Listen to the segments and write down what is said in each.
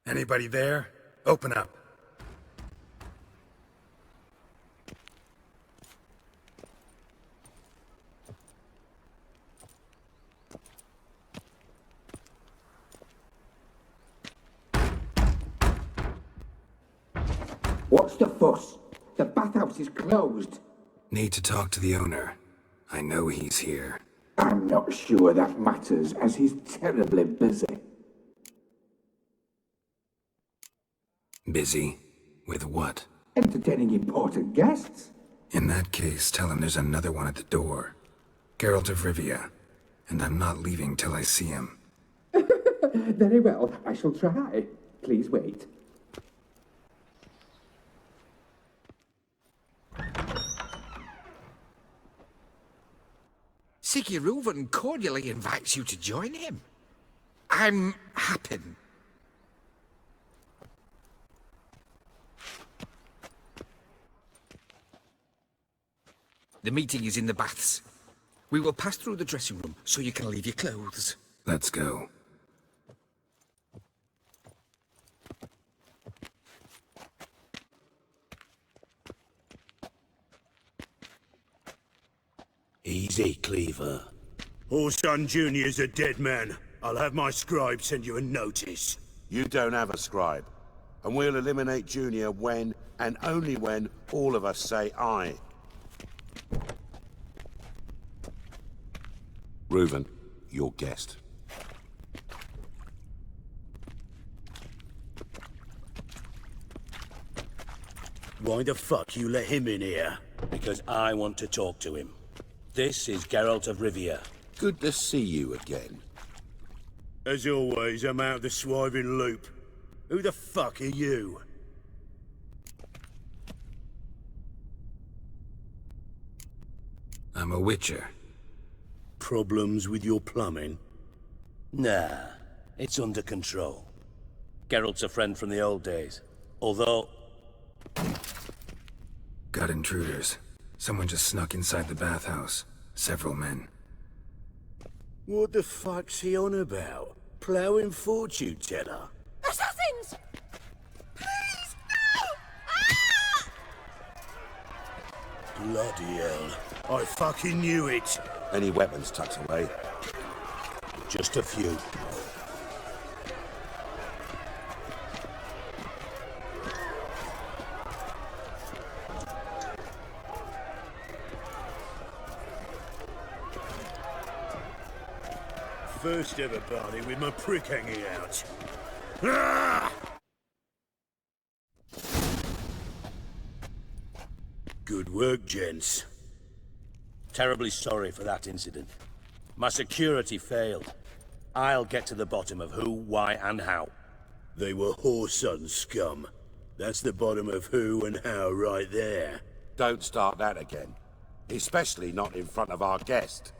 Anybody there? Open up. What's the fuss? The bathhouse is closed. Need to talk to the owner. I know he's here. I'm not sure that matters, as he's terribly busy. Busy? With what? Entertaining important guests. In that case, tell him there's another one at the door. Geralt of Rivia. And I'm not leaving till I see him. Very well, I shall try. Please wait. Siggy Reuven cordially invites you to join him. I'm Happen. The meeting is in the baths. We will pass through the dressing room so you can leave your clothes. Let's go. Easy, Cleaver. Orson Jr.'s a dead man. I'll have my scribe send you a notice. You don't have a scribe. And we'll eliminate Junior when, and only when, all of us say aye. Reuven, your guest. Why the fuck you let him in here? Because I want to talk to him. This is Geralt of Rivia. Good to see you again. As always, I'm out of the swiving loop. Who the fuck are you? I'm a witcher. Problems with your plumbing? Nah, it's under control. Geralt's a friend from the old days. Although... Got intruders. Someone just snuck inside the bathhouse. Several men. What the fuck's he on about? Ploughing fortune teller? Assassins! Please, no! Bloody hell. I fucking knew it. Any weapons tucked away? Just a few. First ever party with my prick hanging out. Ah! Good work, gents. Terribly sorry for that incident. My security failed. I'll get to the bottom of who, why, and how. They were whoreson scum. That's the bottom of who and how right there. Don't start that again. Especially not in front of our guest.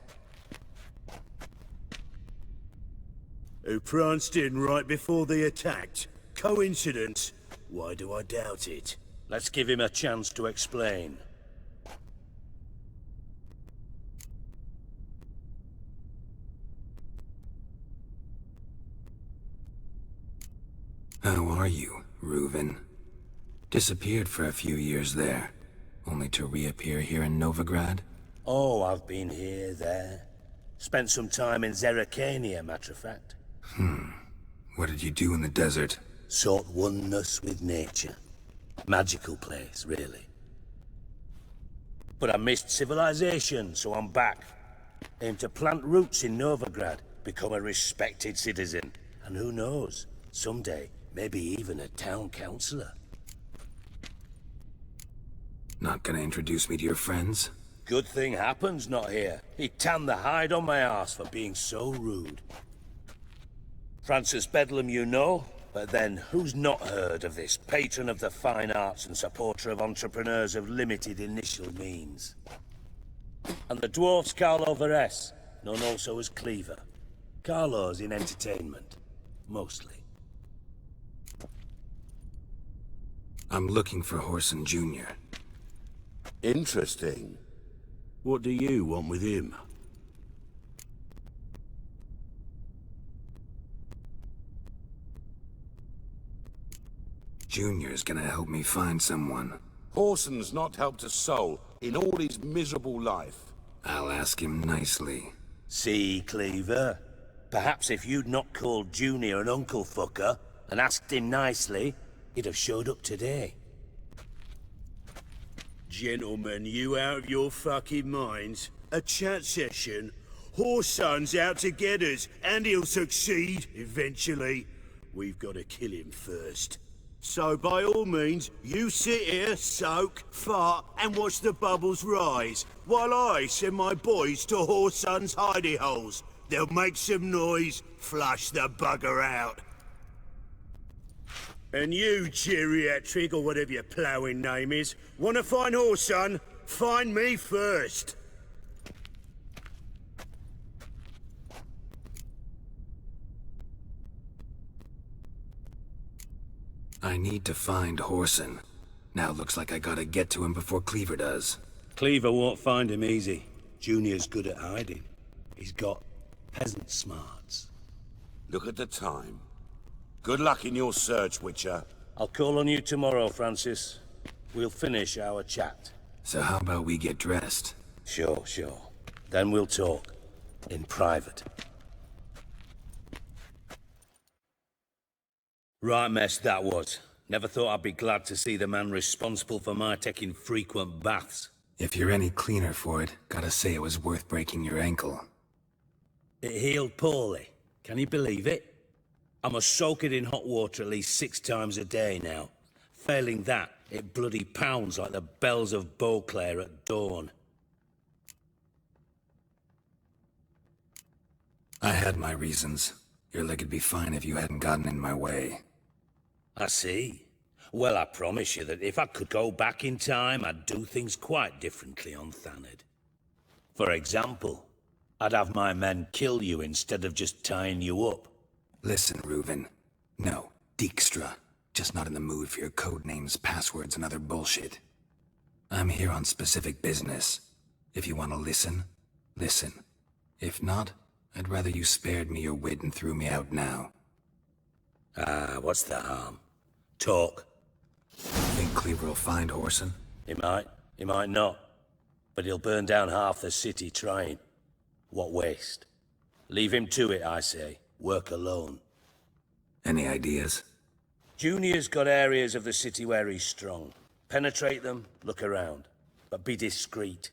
Who pranced in right before they attacked. Coincidence? Why do I doubt it? Let's give him a chance to explain. How are you, Reuven? Disappeared for a few years there, only to reappear here in Novigrad? Oh, I've been here, there. Spent some time in Zerrikania, matter of fact. What did you do in the desert? Sought oneness with nature. Magical place, really. But I missed civilization, so I'm back. Aim to plant roots in Novigrad, become a respected citizen. And who knows, someday, maybe even a town councillor. Not gonna introduce me to your friends? Good thing Happen's not here. He tanned the hide on my arse for being so rude. Francis Bedlam you know, but then who's not heard of this patron of the fine arts and supporter of entrepreneurs of limited initial means? And the dwarf's Carlo Veres, known also as Cleaver. Carlo's in entertainment, mostly. I'm looking for Whoreson Jr. Interesting. What do you want with him? Junior's gonna help me find someone. Horson's not helped a soul in all his miserable life. I'll ask him nicely. See, Cleaver? Perhaps if you'd not called Junior an uncle fucker and asked him nicely, he'd have showed up today. Gentlemen, you out of your fucking minds? A chat session? Whoreson's out to get us, and he'll succeed, eventually. We've got to kill him first. So by all means, you sit here, soak, fart, and watch the bubbles rise, while I send my boys to Whoreson's hidey holes. They'll make some noise, flush the bugger out. And you, geriatric, or whatever your ploughing name is, wanna find Whoreson? Find me first. I need to find Whoreson. Now looks like I gotta get to him before Cleaver does. Cleaver won't find him easy. Junior's good at hiding. He's got peasant smarts. Look at the time. Good luck in your search, Witcher. I'll call on you tomorrow, Francis. We'll finish our chat. So how about we get dressed? Sure. Then we'll talk. In private. Right mess that was. Never thought I'd be glad to see the man responsible for my taking frequent baths. If you're any cleaner for it, gotta say it was worth breaking your ankle. It healed poorly. Can you believe it? I must soak it in hot water at least 6 times a day now. Failing that, it bloody pounds like the bells of Beauclair at dawn. I had my reasons. Your leg'd be fine if you hadn't gotten in my way. I see. Well, I promise you that if I could go back in time, I'd do things quite differently on Thanedd. For example, I'd have my men kill you instead of just tying you up. Listen, Reuven. No, Dijkstra. Just not in the mood for your code names, passwords, and other bullshit. I'm here on specific business. If you want to listen, listen. If not, I'd rather you spared me your wit and threw me out now. What's the harm? Talk. Think Cleaver will find Whoreson? He might not. But he'll burn down half the city trying. What waste? Leave him to it, I say. Work alone. Any ideas? Junior's got areas of the city where he's strong. Penetrate them, look around. But be discreet.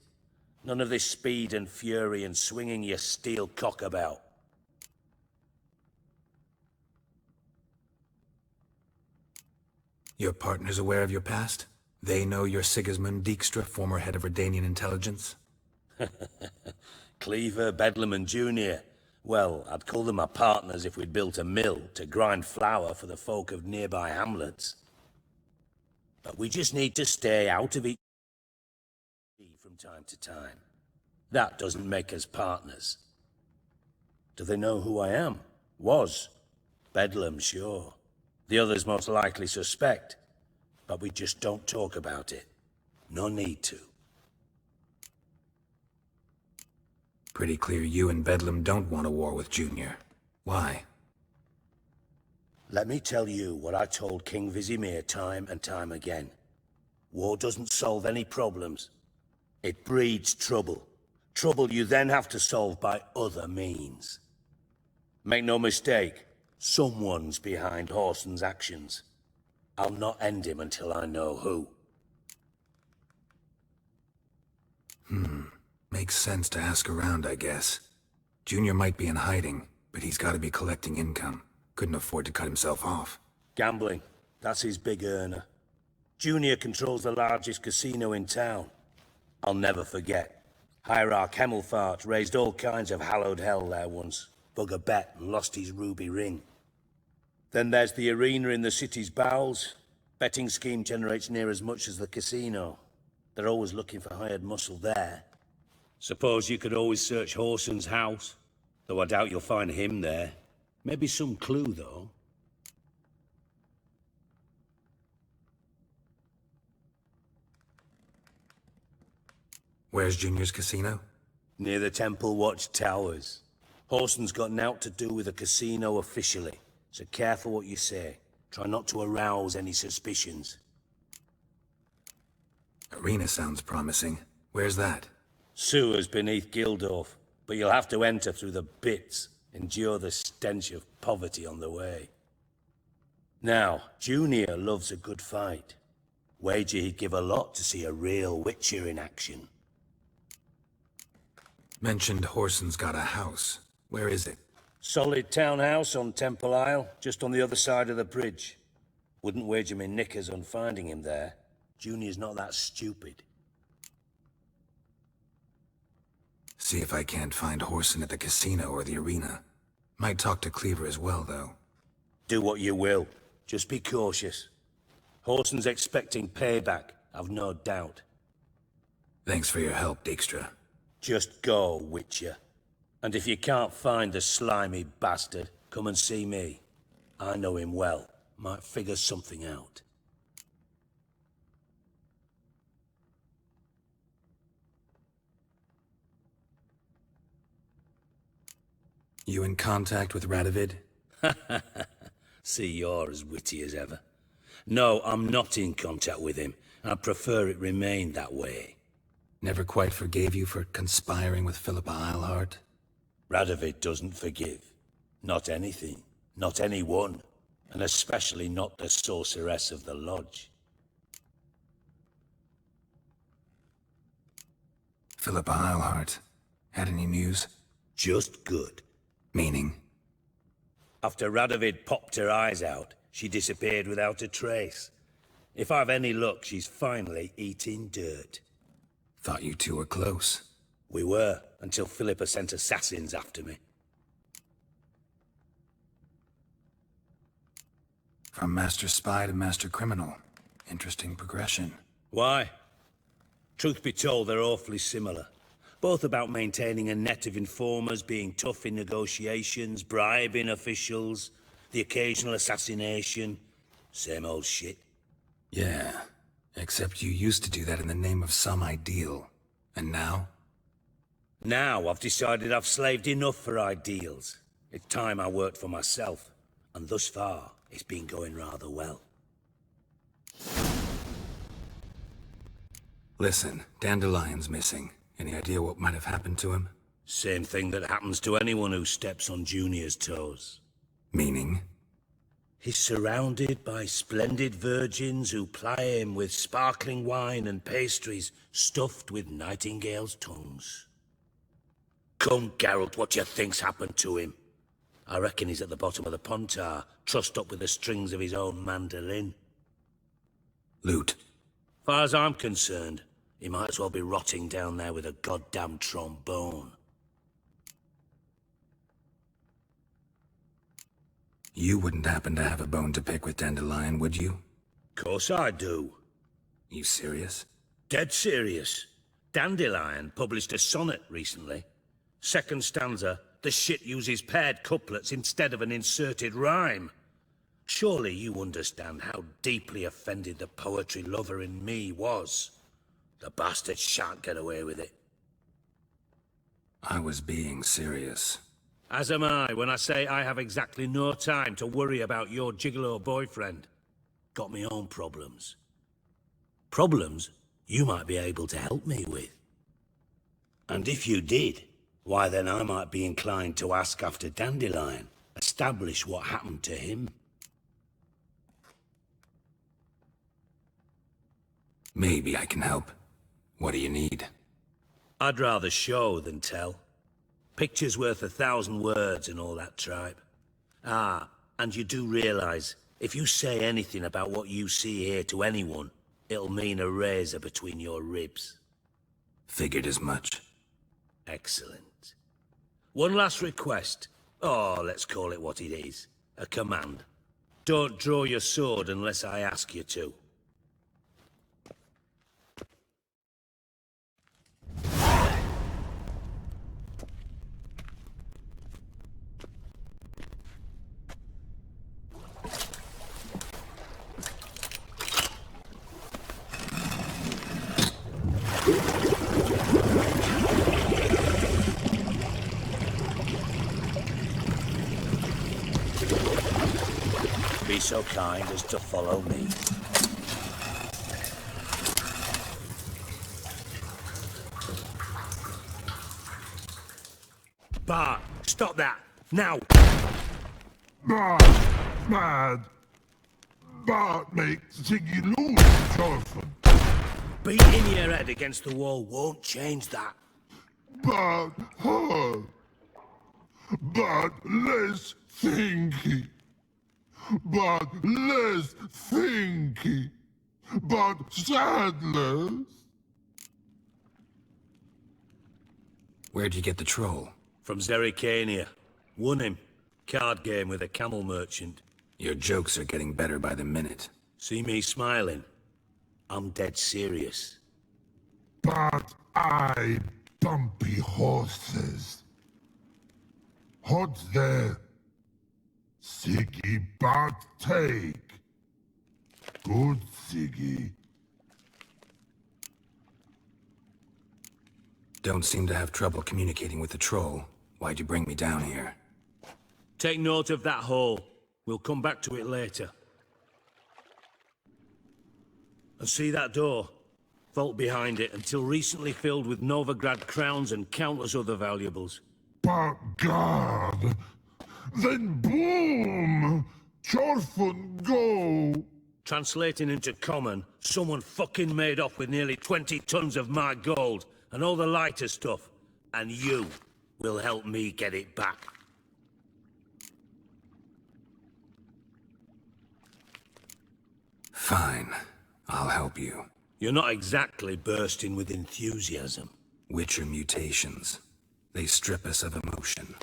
None of this speed and fury and swinging your steel cock about. Your partner's aware of your past? They know you're Sigismund Dijkstra, former head of Redanian intelligence? Cleaver, Bedlam and Junior. Well, I'd call them my partners if we'd built a mill to grind flour for the folk of nearby hamlets. But we just need to stay out of each from time to time. That doesn't make us partners. Do they know who I am? Was. Bedlam, sure. The others most likely suspect. But we just don't talk about it. No need to. Pretty clear you and Bedlam don't want a war with Junior. Why? Let me tell you what I told King Vizimir time and time again. War doesn't solve any problems. It breeds trouble. Trouble you then have to solve by other means. Make no mistake, someone's behind Whoreson's actions. I'll not end him until I know who. Makes sense to ask around, I guess. Junior might be in hiding, but he's gotta be collecting income. Couldn't afford to cut himself off. Gambling, that's his big earner. Junior controls the largest casino in town. I'll never forget. Hierarch Hemmelfart raised all kinds of hallowed hell there once. Bug a bet and lost his ruby ring. Then there's the arena in the city's bowels. Betting scheme generates near as much as the casino. They're always looking for hired muscle there. Suppose you could always search Whoreson's house, though I doubt you'll find him there. Maybe some clue, though. Where's Junior's casino? Near the Temple Watch Towers. Whoreson's got naught to do with the casino officially, so careful what you say. Try not to arouse any suspicions. Arena sounds promising. Where's that? Sewers beneath Gildorf, but you'll have to enter through the bits, endure the stench of poverty on the way. Now, Junior loves a good fight. Wager he'd give a lot to see a real Witcher in action. Mentioned Whoreson's got a house. Where is it? Solid townhouse on Temple Isle, just on the other side of the bridge. Wouldn't wager me knickers on finding him there. Junior's not that stupid. See if I can't find Whoreson at the casino or the arena. Might talk to Cleaver as well, though. Do what you will. Just be cautious. Whoreson's expecting payback, I've no doubt. Thanks for your help, Dijkstra. Just go, Witcher. And if you can't find the slimy bastard, come and see me. I know him well. Might figure something out. You in contact with Radovid? See, you're as witty as ever. No, I'm not in contact with him. I prefer it remained that way. Never quite forgave you for conspiring with Philippa Eilhart? Radovid doesn't forgive. Not anything. Not anyone. And especially not the sorceress of the Lodge. Philippa Eilhart. Had any news? Just good. Meaning? After Radovid popped her eyes out, she disappeared without a trace. If I've any luck, she's finally eating dirt. Thought you two were close. We were, until Philippa sent assassins after me. From master spy to master criminal. Interesting progression. Why? Truth be told, they're awfully similar. Both about maintaining a net of informers, being tough in negotiations, bribing officials, the occasional assassination. Same old shit. Yeah, except you used to do that in the name of some ideal. And now? Now I've decided I've slaved enough for ideals. It's time I worked for myself. And thus far, it's been going rather well. Listen, Dandelion's missing. Any idea what might have happened to him? Same thing that happens to anyone who steps on Junior's toes. Meaning? He's surrounded by splendid virgins who ply him with sparkling wine and pastries stuffed with nightingales' tongues. Come, Geralt, what do you think's happened to him? I reckon he's at the bottom of the Pontar, trussed up with the strings of his own mandolin. Loot. Far as I'm concerned, he might as well be rotting down there with a goddamn trombone. You wouldn't happen to have a bone to pick with Dandelion, would you? Course I do. You serious? Dead serious. Dandelion published a sonnet recently. Second stanza, the shit uses paired couplets instead of an inserted rhyme. Surely you understand how deeply offended the poetry lover in me was. The bastard shan't get away with it. I was being serious. As am I when I say I have exactly no time to worry about your gigolo boyfriend. Got me own problems. Problems you might be able to help me with. And if you did, why then I might be inclined to ask after Dandelion, establish what happened to him. Maybe I can help. What do you need? I'd rather show than tell. Picture's worth 1,000 words and all that tripe. Ah, and you do realize, if you say anything about what you see here to anyone, it'll mean a razor between your ribs. Figured as much. Excellent. One last request. Oh, let's call it what it is. A command. Don't draw your sword unless I ask you to. Be so kind as to follow me. Bart, stop that! Now! Mad. Bart makes Ziggy lose, Thorfinn. Beating your head against the wall won't change that. But hard. But less thinky. But less thinky. But sadless. Where'd you get the troll? From Zerrikania. Won him. Card game with a camel merchant. Your jokes are getting better by the minute. See me smiling? I'm dead serious. But I bumpy horses. Hot there. Siggy but take. Good Siggy. Don't seem to have trouble communicating with the troll. Why'd you bring me down here? Take note of that hole. We'll come back to it later. And see that door? Vault behind it, until recently filled with Novigrad crowns and countless other valuables. But God. Then boom! Thorfinn go! Translating into common, someone fucking made off with nearly 20 tons of my gold, and all the lighter stuff. And you will help me get it back. Fine. I'll help you. You're not exactly bursting with enthusiasm. Witcher mutations. They strip us of emotion.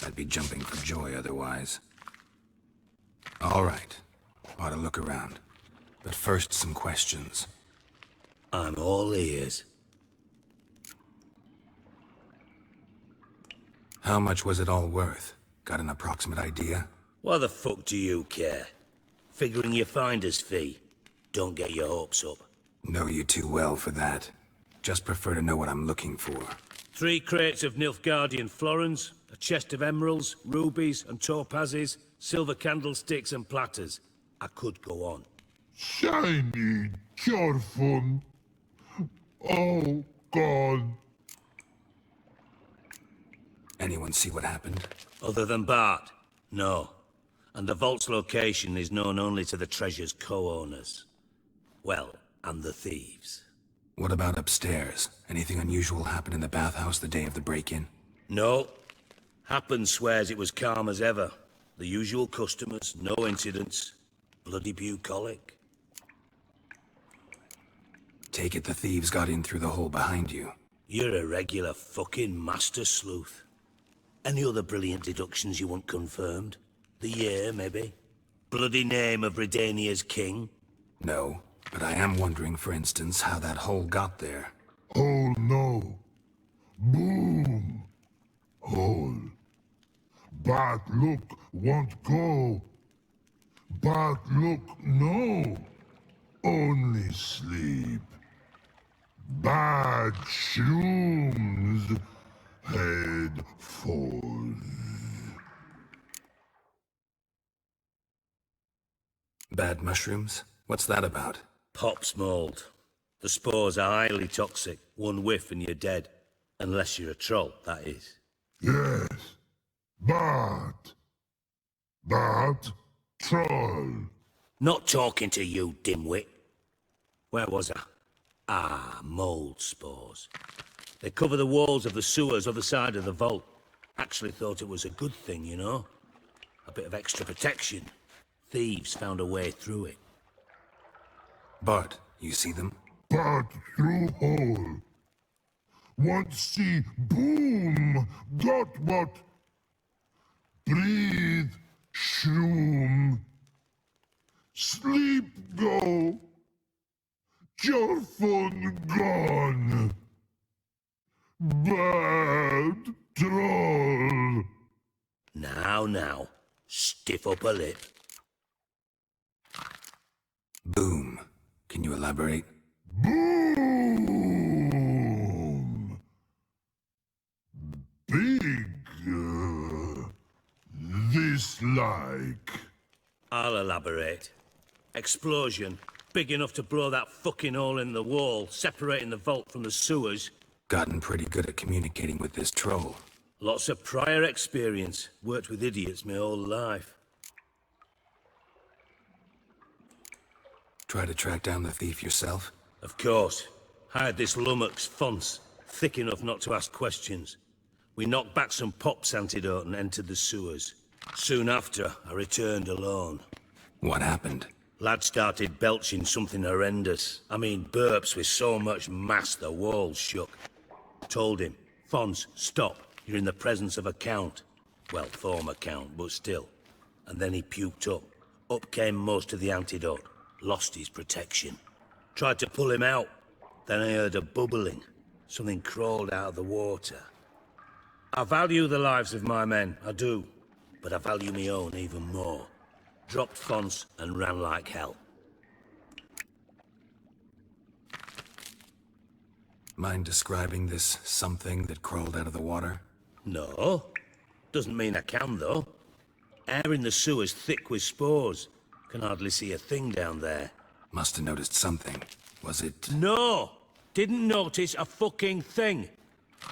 I'd be jumping for joy otherwise. All right. Ought to look around. But first, some questions. I'm all ears. How much was it all worth? Got an approximate idea? Why the fuck do you care? Figuring your finder's fee. Don't get your hopes up. Know you too well for that. Just prefer to know what I'm looking for. 3 crates of Nilfgaardian florins, a chest of emeralds, rubies and topazes, silver candlesticks and platters. I could go on. Shiny Thorfinn. Oh, God. Anyone see what happened? Other than Bart? No. And the vault's location is known only to the treasure's co-owners. Well, and the thieves. What about upstairs? Anything unusual happen in the bathhouse the day of the break-in? No. Happen swears it was calm as ever. The usual customers, no incidents. Bloody bucolic. Take it the thieves got in through the hole behind you. You're a regular fucking master sleuth. Any other brilliant deductions you want confirmed? The year, maybe? Bloody name of Redania's king? No, but I am wondering, for instance, how that hole got there. Oh, no. Boom. Hole. But look, won't go. But look, no. Only sleep. Bad shrooms. Head falls. Bad mushrooms? What's that about? Pop's mold. The spores are highly toxic. One whiff and you're dead. Unless you're a troll, that is. Yes. But troll. Not talking to you, dimwit. Where was I? Ah, mold spores. They cover the walls of the sewers other side of the vault. Actually thought it was a good thing, you know? A bit of extra protection. Thieves found a way through it. Bart, you see them? But through hole. Want see boom. Got what? Breathe. Shroom. Sleep go. Your phone gone. Bad troll. Now, stiff up a lip. Boom. Can you elaborate? Boom. Big. This like. I'll elaborate. Explosion, big enough to blow that fucking hole in the wall, separating the vault from the sewers. Gotten pretty good at communicating with this troll. Lots of prior experience. Worked with idiots my whole life. Try to track down the thief yourself? Of course. Hired this lummox, Fons, thick enough not to ask questions. We knocked back some Pop's antidote and entered the sewers. Soon after, I returned alone. What happened? Lad started belching something horrendous. I mean, burps with so much mass the walls shook. Told him, Fons, stop. You're in the presence of a count. Well, former count, but still. And then he puked up. Up came most of the antidote. Lost his protection. Tried to pull him out. Then I heard a bubbling. Something crawled out of the water. I value the lives of my men, I do. But I value my own even more. Dropped Fons and ran like hell. Mind describing this something that crawled out of the water? No. Doesn't mean I can, though. Air in the sewer's thick with spores. Can hardly see a thing down there. Must have noticed something. Was it... No! Didn't notice a fucking thing.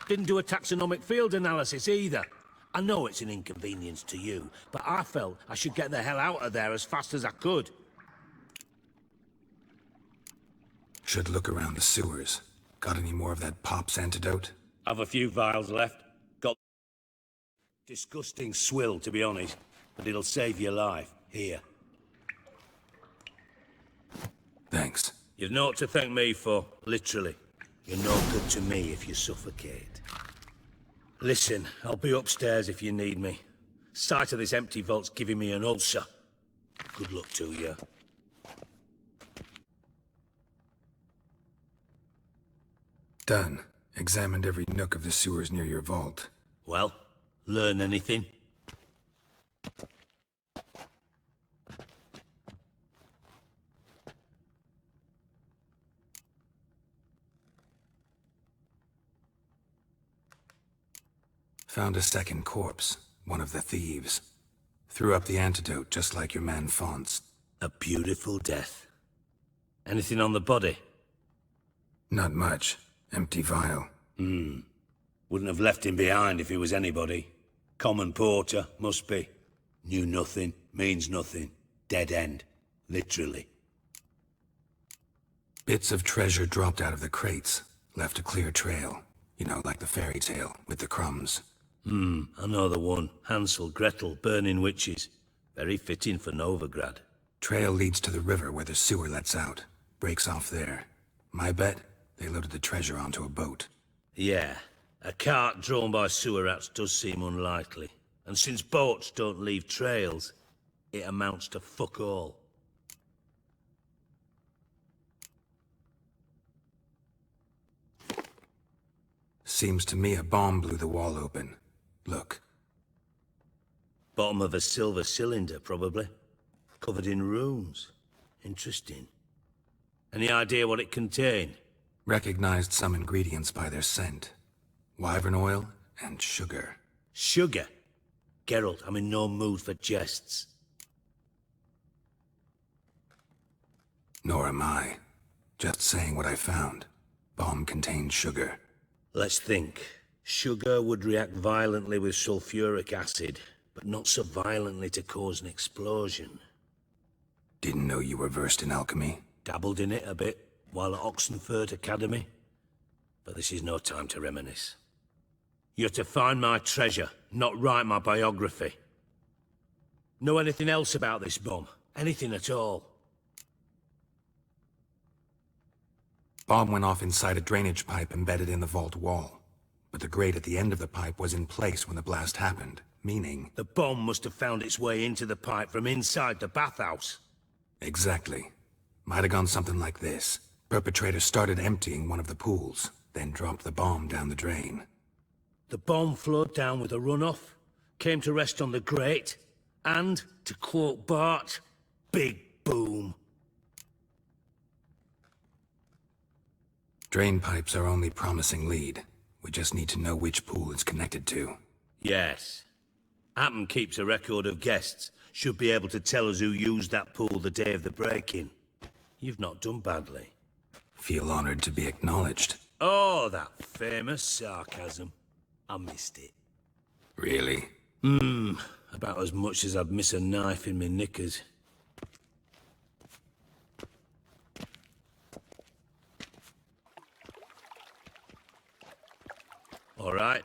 Didn't do a taxonomic field analysis either. I know it's an inconvenience to you, but I felt I should get the hell out of there as fast as I could. Should look around the sewers. Got any more of that Pop's antidote? Have a few vials left. Got... disgusting swill, to be honest. But it'll save your life. Here. Thanks. You've naught to thank me for, literally. You're no good to me if you suffocate. Listen, I'll be upstairs if you need me. Sight of this empty vault's giving me an ulcer. Good luck to you. Done. Examined every nook of the sewers near your vault. Well, learn anything? Found a second corpse, one of the thieves. Threw up the antidote just like your man Fons. A beautiful death. Anything on the body? Not much. Empty vial. Wouldn't have left him behind if he was anybody. Common porter, must be. Knew nothing, means nothing. Dead end. Literally. Bits of treasure dropped out of the crates. Left a clear trail. You know, like the fairy tale, with the crumbs. I know the one. Hansel, Gretel, burning witches. Very fitting for Novigrad. Trail leads to the river where the sewer lets out. Breaks off there. My bet, they loaded the treasure onto a boat. Yeah. A cart drawn by sewer rats does seem unlikely. And since boats don't leave trails, it amounts to fuck all. Seems to me a bomb blew the wall open. Look. Bottom of a silver cylinder, probably. Covered in runes. Interesting. Any idea what it contained? Recognized some ingredients by their scent. Wyvern oil and sugar. Sugar? Geralt, I'm in no mood for jests. Nor am I. Just saying what I found. Bomb contained sugar. Let's think. Sugar would react violently with sulfuric acid, but not so violently to cause an explosion. Didn't know you were versed in alchemy. Dabbled in it a bit while at Oxenford Academy. But this is no time to reminisce. You're to find my treasure, not write my biography. Know anything else about this bomb? Anything at all? Bomb went off inside a drainage pipe embedded in the vault wall. But the grate at the end of the pipe was in place when the blast happened, meaning... The bomb must have found its way into the pipe from inside the bathhouse. Exactly. Might have gone something like this. Perpetrator started emptying one of the pools, then dropped the bomb down the drain. The bomb flowed down with a runoff, came to rest on the grate, and, to quote Bart, big boom. Drain pipes are only promising lead. We just need to know which pool it's connected to. Yes. Happen keeps a record of guests. Should be able to tell us who used that pool the day of the break-in. You've not done badly. Feel honored to be acknowledged. Oh, that famous sarcasm. I missed it. Really? About as much as I'd miss a knife in my knickers. All right.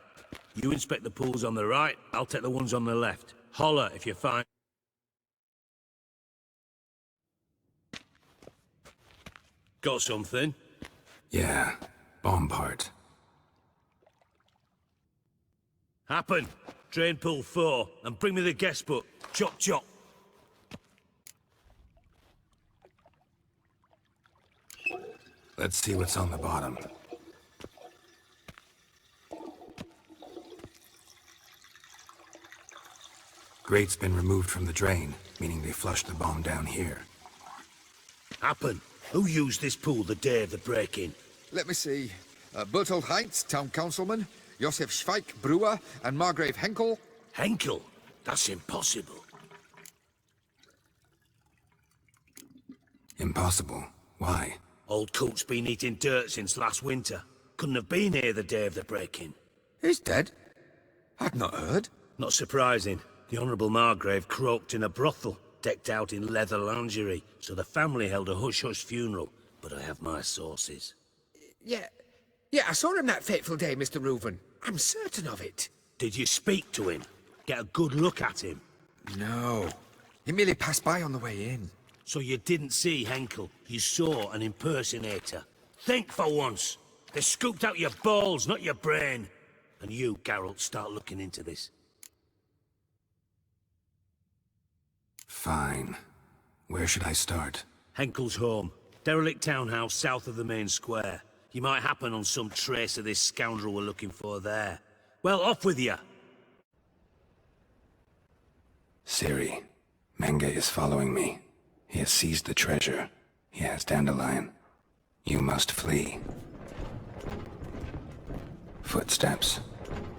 You inspect the pools on the right, I'll take the ones on the left. Holler if you find... Got something? Yeah. Bomb part. Happen. Drain pool 4, and bring me the guest book. Chop chop. Let's see what's on the bottom. Grate's been removed from the drain, meaning they flushed the bomb down here. Happen. Who used this pool the day of the break-in? Let me see. Bertold Heinz, town councilman, Josef Schweik, brewer, and Margrave Henkel. Henkel? That's impossible. Impossible. Why? Old coot's been eating dirt since last winter. Couldn't have been here the day of the break-in. He's dead? I'd not heard. Not surprising. The Honourable Margrave croaked in a brothel, decked out in leather lingerie, so the family held a hush-hush funeral. But I have my sources. Yeah, I saw him that fateful day, Mr. Reuven. I'm certain of it. Did you speak to him? Get a good look at him? No. He merely passed by on the way in. So you didn't see Henkel. You saw an impersonator. Think for once. They scooped out your balls, not your brain. And you, Geralt, start looking into this. Fine. Where should I start? Henkel's home. Derelict townhouse south of the main square. You might happen on some trace of this scoundrel we're looking for there. Well, off with you! Ciri. Menge is following me. He has seized the treasure. He has Dandelion. You must flee. Footsteps.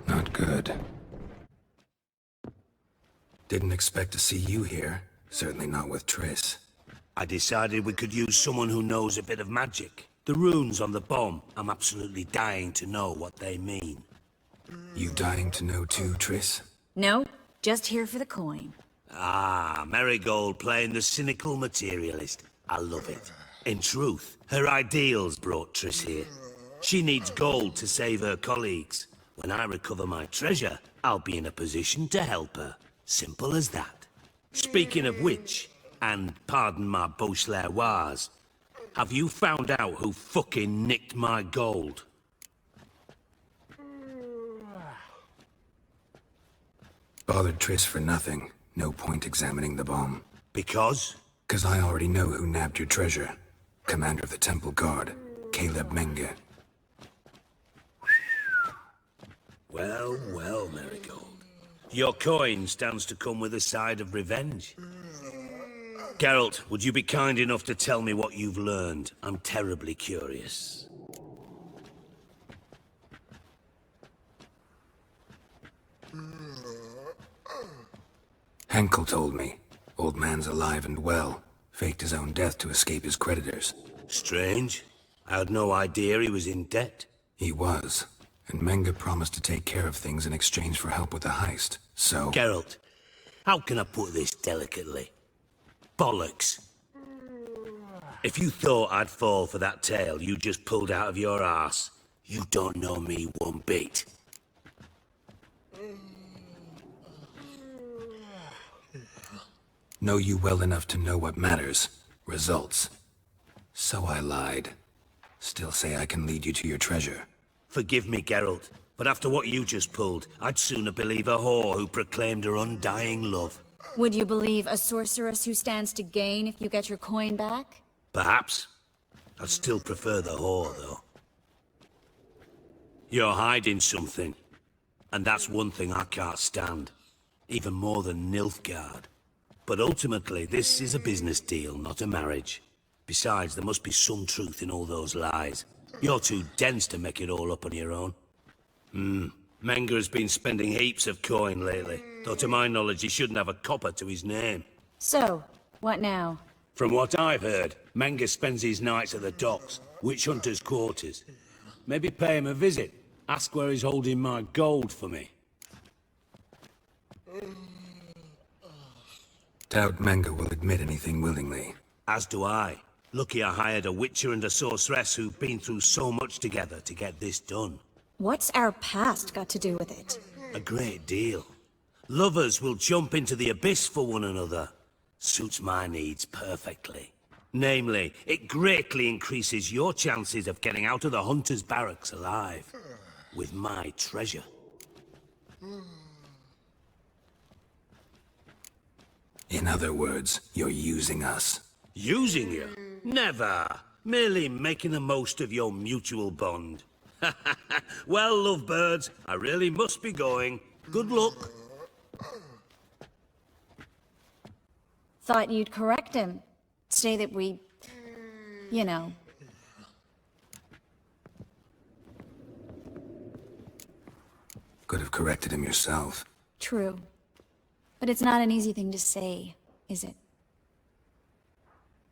Not good. Didn't expect to see you here. Certainly not with Triss. I decided we could use someone who knows a bit of magic. The runes on the bomb, I'm absolutely dying to know what they mean. You dying to know too, Triss? No, just here for the coin. Ah, Marigold playing the cynical materialist. I love it. In truth, her ideals brought Triss here. She needs gold to save her colleagues. When I recover my treasure, I'll be in a position to help her. Simple as that. Speaking of which, and pardon my Beauclervois, have you found out who fucking nicked my gold? Bothered Triss for nothing. No point examining the bomb. Because? 'Cause I already know who nabbed your treasure. Commander of the Temple Guard, Caleb Menge. Well, well, Marigold. Your coin stands to come with a side of revenge. Geralt, would you be kind enough to tell me what you've learned? I'm terribly curious. Henkel told me. Old man's alive and well. Faked his own death to escape his creditors. Strange. I had no idea he was in debt. He was. And Menge promised to take care of things in exchange for help with the heist. So... Geralt, how can I put this delicately? Bollocks. If you thought I'd fall for that tale you just pulled out of your arse, you don't know me one bit. Know you well enough to know what matters. Results. So I lied. Still say I can lead you to your treasure. Forgive me, Geralt, but after what you just pulled, I'd sooner believe a whore who proclaimed her undying love. Would you believe a sorceress who stands to gain if you get your coin back? Perhaps. I'd still prefer the whore, though. You're hiding something, and that's one thing I can't stand. Even more than Nilfgaard. But ultimately, this is a business deal, not a marriage. Besides, there must be some truth in all those lies. You're too dense to make it all up on your own. Menga's been spending heaps of coin lately, though to my knowledge he shouldn't have a copper to his name. So, what now? From what I've heard, Menga spends his nights at the docks, witch hunters' quarters. Maybe pay him a visit. Ask where he's holding my gold for me. Doubt Menga will admit anything willingly. As do I. Lucky I hired a witcher and a sorceress who've been through so much together to get this done. What's our past got to do with it? A great deal. Lovers will jump into the abyss for one another. Suits my needs perfectly. Namely, it greatly increases your chances of getting out of the hunter's barracks alive. With my treasure. In other words, you're using us. Using you? Never. Merely making the most of your mutual bond. Well, lovebirds, I really must be going. Good luck. Thought you'd correct him. Say that we... you know. Could have corrected him yourself. True. But it's not an easy thing to say, is it?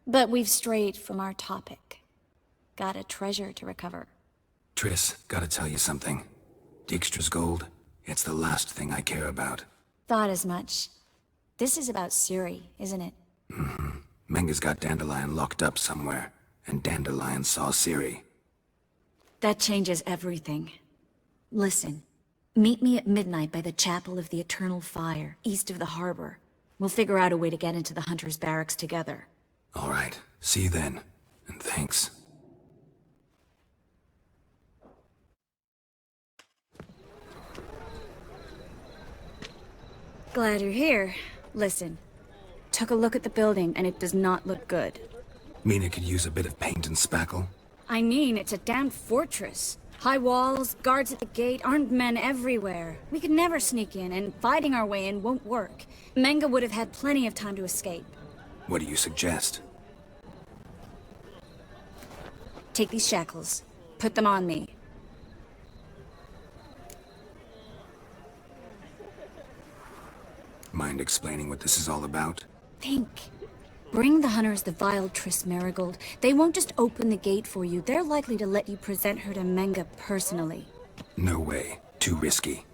But we've strayed from our topic. Got a treasure to recover. Triss, gotta tell you something. Dijkstra's gold, it's the last thing I care about. Thought as much. This is about Ciri, isn't it? Mm-hmm. Menga's got Dandelion locked up somewhere, and Dandelion saw Ciri. That changes everything. Listen, meet me at midnight by the Chapel of the Eternal Fire, east of the harbor. We'll figure out a way to get into the Hunter's Barracks together. All right, see you then, and thanks. Glad you're here. Listen, took a look at the building and it does not look good. Mean it could use a bit of paint and spackle? I mean, it's a damn fortress. High walls, guards at the gate, armed men everywhere. We could never sneak in, and fighting our way in won't work. Menga would have had plenty of time to escape. What do you suggest? Take these shackles. Put them on me. Mind explaining what this is all about? Think. Bring the hunters the vile Triss Merigold. They won't just open the gate for you. They're likely to let you present her to Menga personally. No way. Too risky.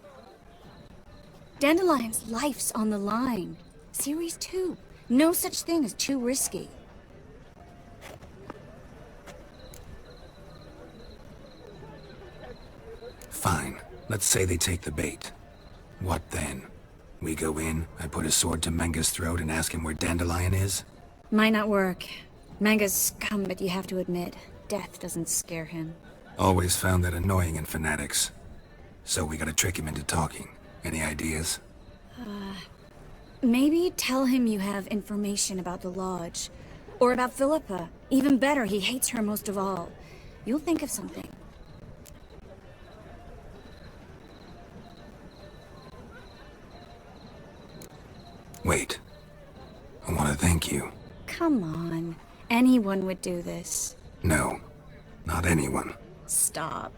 Dandelion's life's on the line. Ciri's too. No such thing as too risky. Fine. Let's say they take the bait. What then? We go in, I put a sword to Menga's throat and ask him where Dandelion is? Might not work. Menga's scum, but you have to admit, death doesn't scare him. Always found that annoying in fanatics. So we gotta trick him into talking. Any ideas? Maybe tell him you have information about the Lodge. Or about Philippa. Even better, he hates her most of all. You'll think of something. Wait. I want to thank you. Come on. Anyone would do this. No. Not anyone. Stop.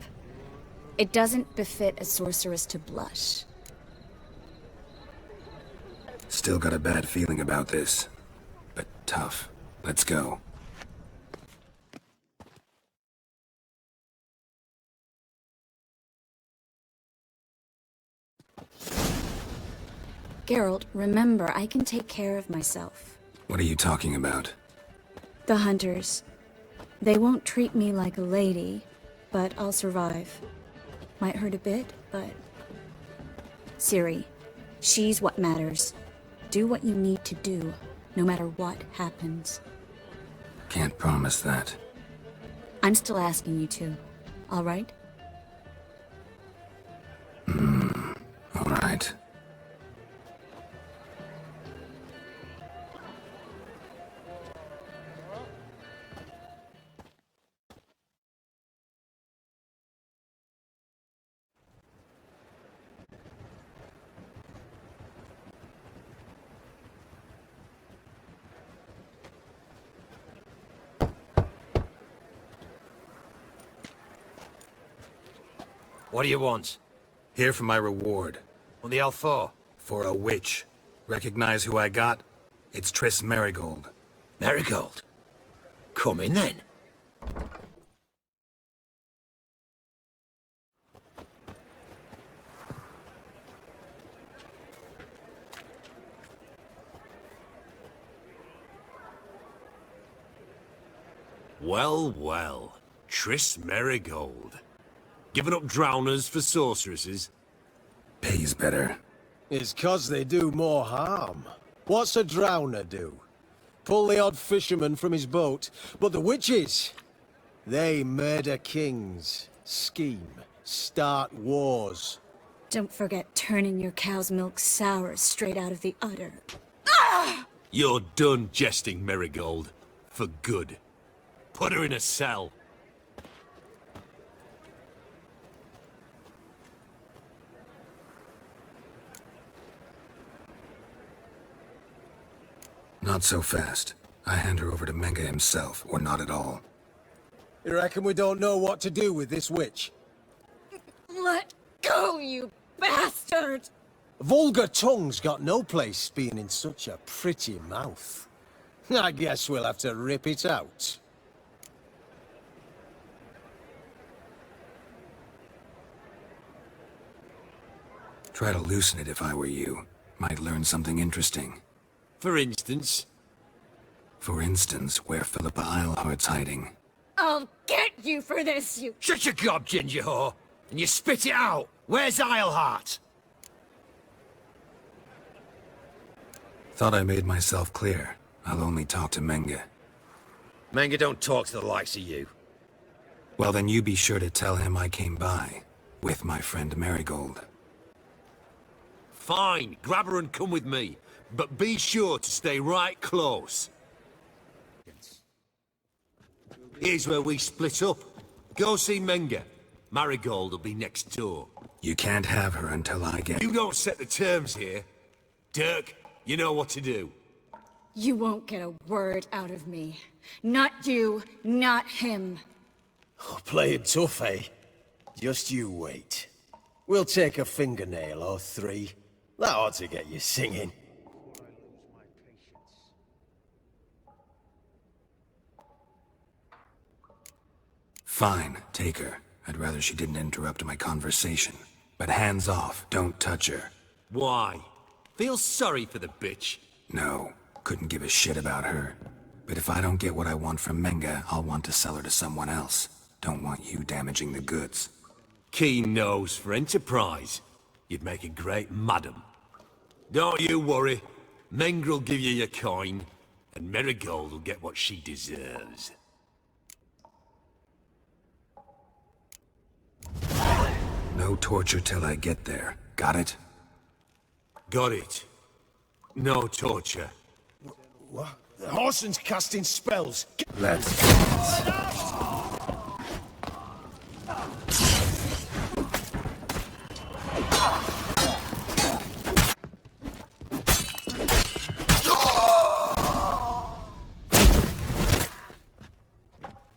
It doesn't befit a sorceress to blush. Still got a bad feeling about this. But tough. Let's go. Geralt, remember, I can take care of myself. What are you talking about? The hunters. They won't treat me like a lady, but I'll survive. Might hurt a bit, but... Ciri, she's what matters. Do what you need to do, no matter what happens. Can't promise that. I'm still asking you to, all right? All right. What do you want? Here for my reward. What the hell for? For a witch. Recognize who I got? It's Triss Merigold. Merigold? Come in then. Well, well. Triss Merigold. Giving up drowners for sorceresses? Pays better. It's 'cause they do more harm. What's a drowner do? Pull the odd fisherman from his boat. But the witches, they murder kings, scheme, start wars. Don't forget turning your cow's milk sour straight out of the udder. You're done jesting, Merigold. For good. Put her in a cell. Not so fast. I hand her over to Menge himself, or not at all. You reckon we don't know what to do with this witch? Let go, you bastard! Vulgar tongue's got no place being in such a pretty mouth. I guess we'll have to rip it out. Try to loosen it if I were you. Might learn something interesting. For instance? For instance, where Philippa Eilhart's hiding. I'll get you for this, you... Shut your gob, ginger whore, and you spit it out. Where's Eilhart? Thought I made myself clear. I'll only talk to Menge. Menge don't talk to the likes of you. Well, then you be sure to tell him I came by. With my friend Merigold. Fine, grab her and come with me. But be sure to stay right close. Here's where we split up. Go see Menge. Marigold will be next door. You can't have her until I get... You don't set the terms here. Dirk, you know what to do. You won't get a word out of me. Not you, not him. Oh, playing tough, eh? Just you wait. We'll take a fingernail or three. That ought to get you singing. Fine, take her. I'd rather she didn't interrupt my conversation. But hands off, don't touch her. Why? Feel sorry for the bitch? No, couldn't give a shit about her. But if I don't get what I want from Menge, I'll want to sell her to someone else. Don't want you damaging the goods. Keen nose for enterprise. You'd make a great madam. Don't you worry. Mengrel will give you your coin, and Merigold will get what she deserves. No torture till I get there. Got it? Got it. No torture. What? The Horson's casting spells. Let's do this.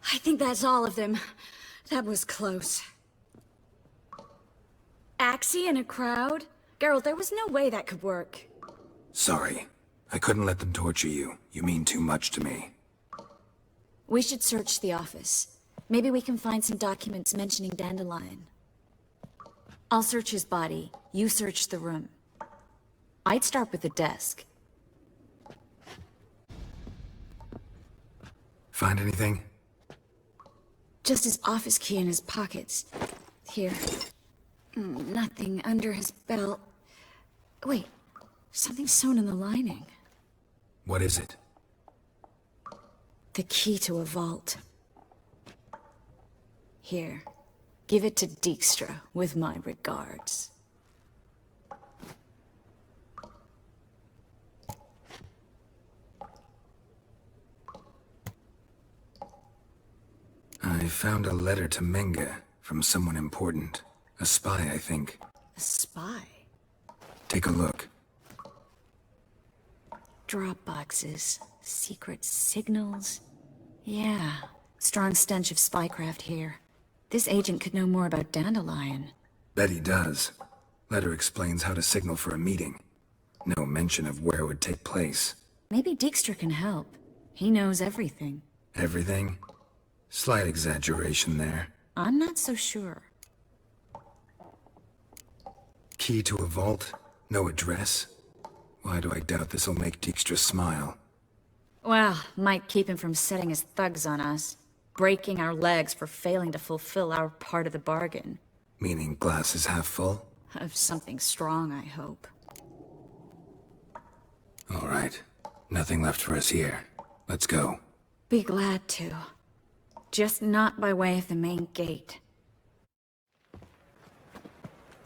I think that's all of them. That was close. Axie in a crowd? Geralt, there was no way that could work. Sorry. I couldn't let them torture you. You mean too much to me. We should search the office. Maybe we can find some documents mentioning Dandelion. I'll search his body. You search the room. I'd start with the desk. Find anything? Just his office key in his pockets. Here. Nothing under his belt. Wait, something sewn in the lining. What is it? The key to a vault. Here, give it to Dijkstra with my regards. I found a letter to Menge from someone important. A spy, I think. A spy? Take a look. Drop boxes, secret signals. Yeah, strong stench of spycraft here. This agent could know more about Dandelion. Bet he does. Letter explains how to signal for a meeting. No mention of where it would take place. Maybe Dijkstra can help. He knows everything. Everything? Slight exaggeration there. I'm not so sure. Key to a vault? No address? Why do I doubt this'll make Dijkstra smile? Well, might keep him from setting his thugs on us. Breaking our legs for failing to fulfill our part of the bargain. Meaning glass is half full? Of something strong, I hope. All right. Nothing left for us here. Let's go. Be glad to. Just not by way of the main gate.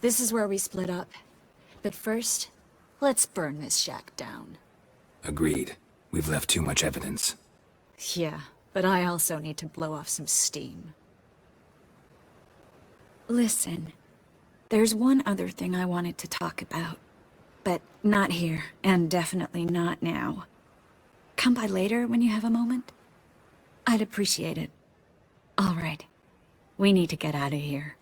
This is where we split up. But first, let's burn this shack down. Agreed. We've left too much evidence. Yeah, but I also need to blow off some steam. Listen, there's one other thing I wanted to talk about. But not here, and definitely not now. Come by later when you have a moment? I'd appreciate it. All right. We need to get out of here.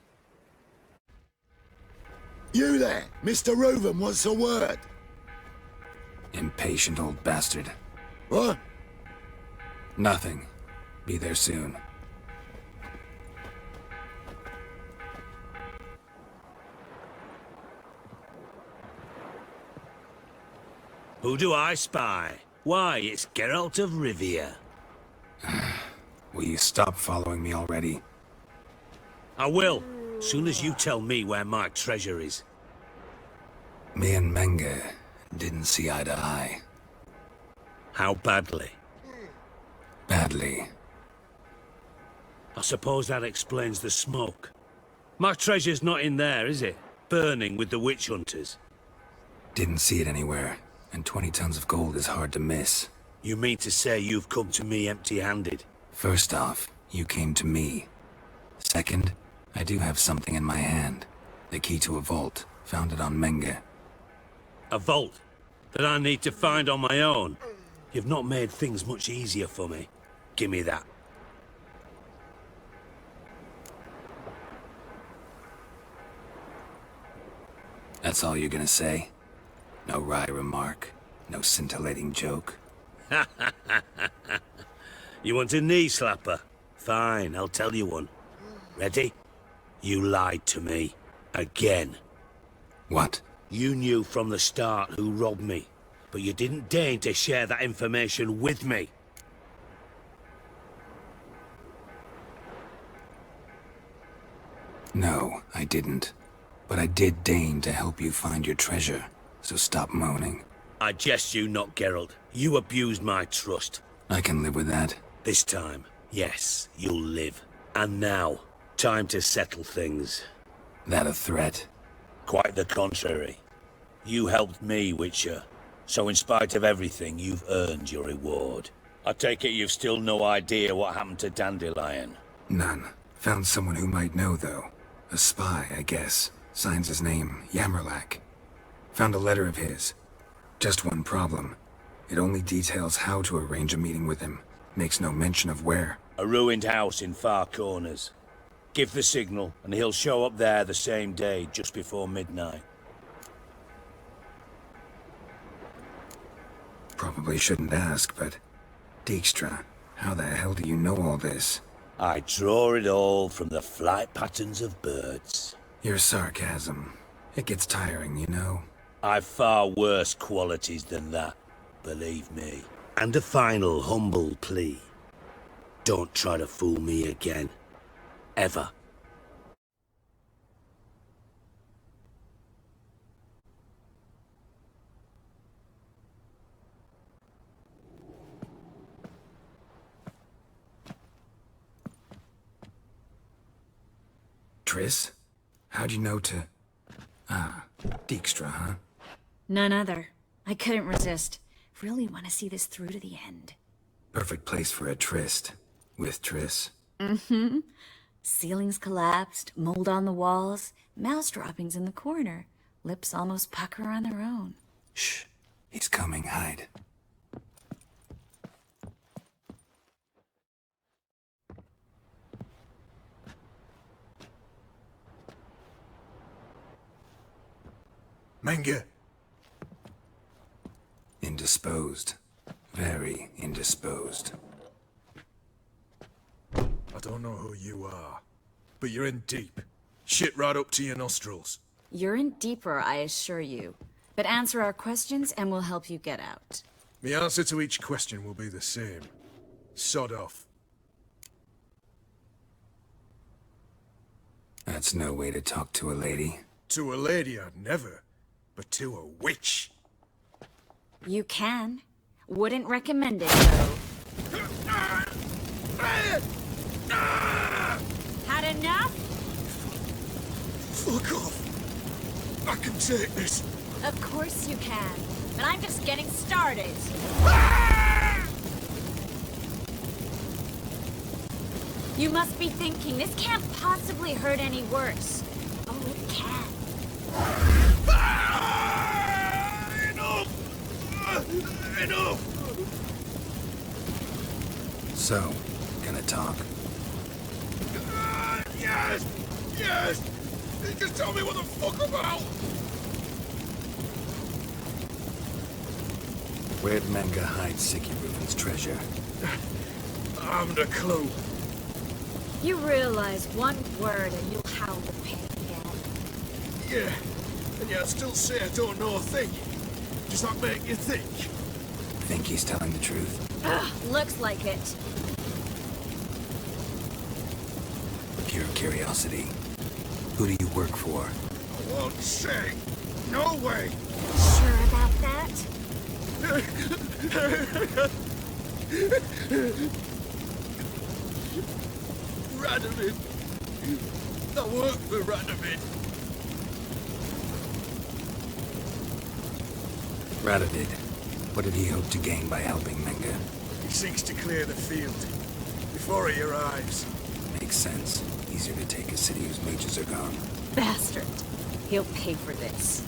You there! Mr. Reuven wants a word! Impatient old bastard. What? Nothing. Be there soon. Who do I spy? Why, it's Geralt of Rivia. Will you stop following me already? I will, soon as you tell me where my treasure is. Me and Menge didn't see eye to eye. How badly? Badly. I suppose that explains the smoke. My treasure's not in there, is it? Burning with the witch hunters. Didn't see it anywhere, and 20 tons of gold is hard to miss. You mean to say you've come to me empty-handed? First off, you came to me. Second, I do have something in my hand. The key to a vault, found it on Menge. A vault? That I need to find on my own? You've not made things much easier for me. Give me that. That's all you're gonna say? No wry remark? No scintillating joke? You want a knee slapper? Fine, I'll tell you one. Ready? You lied to me. Again. What? You knew from the start who robbed me, but you didn't deign to share that information with me. No, I didn't. But I did deign to help you find your treasure, so stop moaning. I jest you not, Geralt. You abused my trust. I can live with that. This time, yes, you'll live. And now, time to settle things. That a threat? Quite the contrary. You helped me, Witcher. So in spite of everything, you've earned your reward. I take it you've still no idea what happened to Dandelion? None. Found someone who might know, though. A spy, I guess. Signs his name, Yamerlak. Found a letter of his. Just one problem. It only details how to arrange a meeting with him. Makes no mention of where. A ruined house in Far Corners. Give the signal, and he'll show up there the same day, just before midnight. Probably shouldn't ask, but... Dijkstra, how the hell do you know all this? I draw it all from the flight patterns of birds. Your sarcasm. It gets tiring, you know. I've far worse qualities than that, believe me. And a final humble plea. Don't try to fool me again. Ever. Triss? How'd you know to... Ah, Dijkstra, huh? None other. I couldn't resist. Really want to see this through to the end. Perfect place for a tryst. With Triss. Mm-hmm. Ceilings collapsed, mold on the walls, mouse droppings in the corner. Lips almost pucker on their own. Shh. He's coming, hide. Menge? Indisposed. Very indisposed. I don't know who you are, but you're in deep. Shit right up to your nostrils. You're in deeper, I assure you. But answer our questions and we'll help you get out. The answer to each question will be the same. Sod off. That's no way to talk to a lady. To a lady, I'd never. But to a witch. You can. Wouldn't recommend it, though. Had enough? Fuck off. I can take this. Of course you can. But I'm just getting started. You must be thinking, this can't possibly hurt any worse. Oh, it can. Enough! Enough! So, gonna talk? Yes! Yes! Just tell me what the fuck about! Where'd Menge hide Sicky Reuben's treasure? I haven't a clue. You realize one word and you'll howl the pain again. Yeah, and yet I still say I don't know a thing. Does that make you think? Think he's telling the truth? Ugh, looks like it. Pure curiosity. Who do you work for? I won't say. No way. Sure about that? Radovid. I work for Radovid. Radovid. What did he hope to gain by helping Menge? He seeks to clear the field before he arrives. Makes sense. Easier to take a city whose mages are gone. Bastard. He'll pay for this.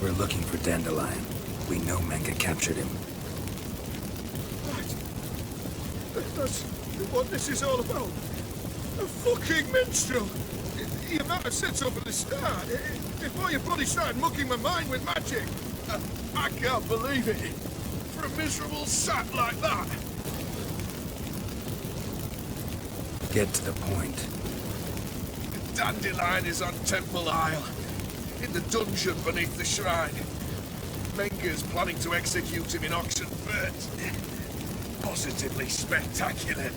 We're looking for Dandelion. We know Menge captured him. Right. That's what this is all about. A fucking minstrel. You might have said so from the start, before you bloody started mucking my mind with magic. I can't believe it. For a miserable sap like that. Get to the point. Dandelion is on Temple Isle, in the dungeon beneath the shrine. Menge's planning to execute him in auction first. Positively spectacular.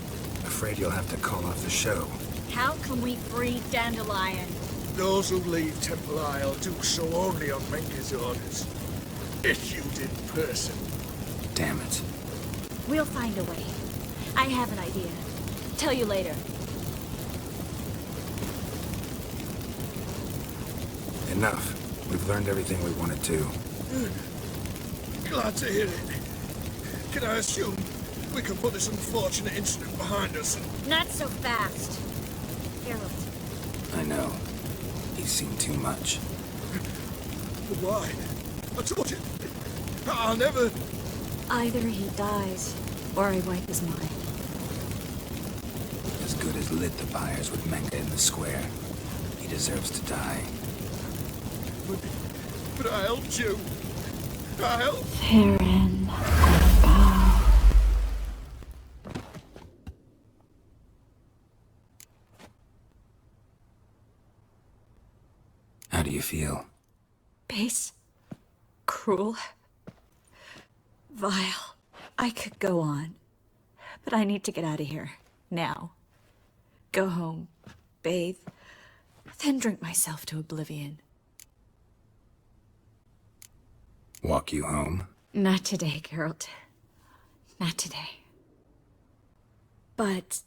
Afraid you'll have to call off the show. How can we free Dandelion? Those who leave Temple Isle do so only on Menge's orders. Issued in person. Damn it. We'll find a way. I have an idea. Tell you later. Enough. We've learned everything we wanted to. Glad to hear it. Can I assume we can put this unfortunate incident behind us and... Not so fast. Geralt. I know. He's seen too much. But why? I told you. I'll never... Either he dies, or I wipe his mind. As good as lit the fires with Menge in the square. He deserves to die. But I helped you. I helped... Farron. How do you feel? Base. Cruel. Vile. I could go on. But I need to get out of here. Now. Go home. Bathe. Then drink myself to oblivion. Walk you home? Not today, Geralt. Not today. But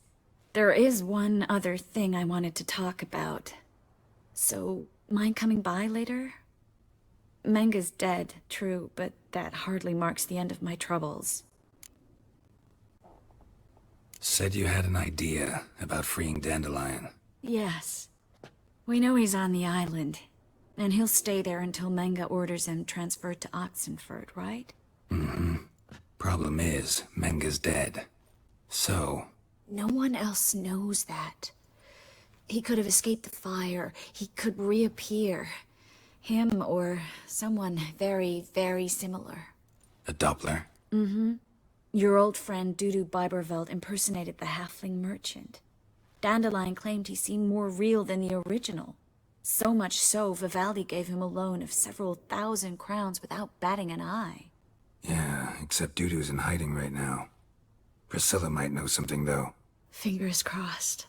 there is one other thing I wanted to talk about. So, mind coming by later? Menge's dead, true, but that hardly marks the end of my troubles. Said you had an idea about freeing Dandelion. Yes. We know he's on the island, and he'll stay there until Menge orders him transferred to Oxenford, right? Mm-hmm. Problem is, Menge's dead. So... No one else knows that. He could have escaped the fire. He could reappear. Him or someone very, very similar. A Doppler? Mm-hmm. Your old friend Dudu Biberveld impersonated the halfling merchant. Dandelion claimed he seemed more real than the original. So much so, Vivaldi gave him a loan of several thousand crowns without batting an eye. Yeah, except Dudu's in hiding right now. Priscilla might know something, though. Fingers crossed.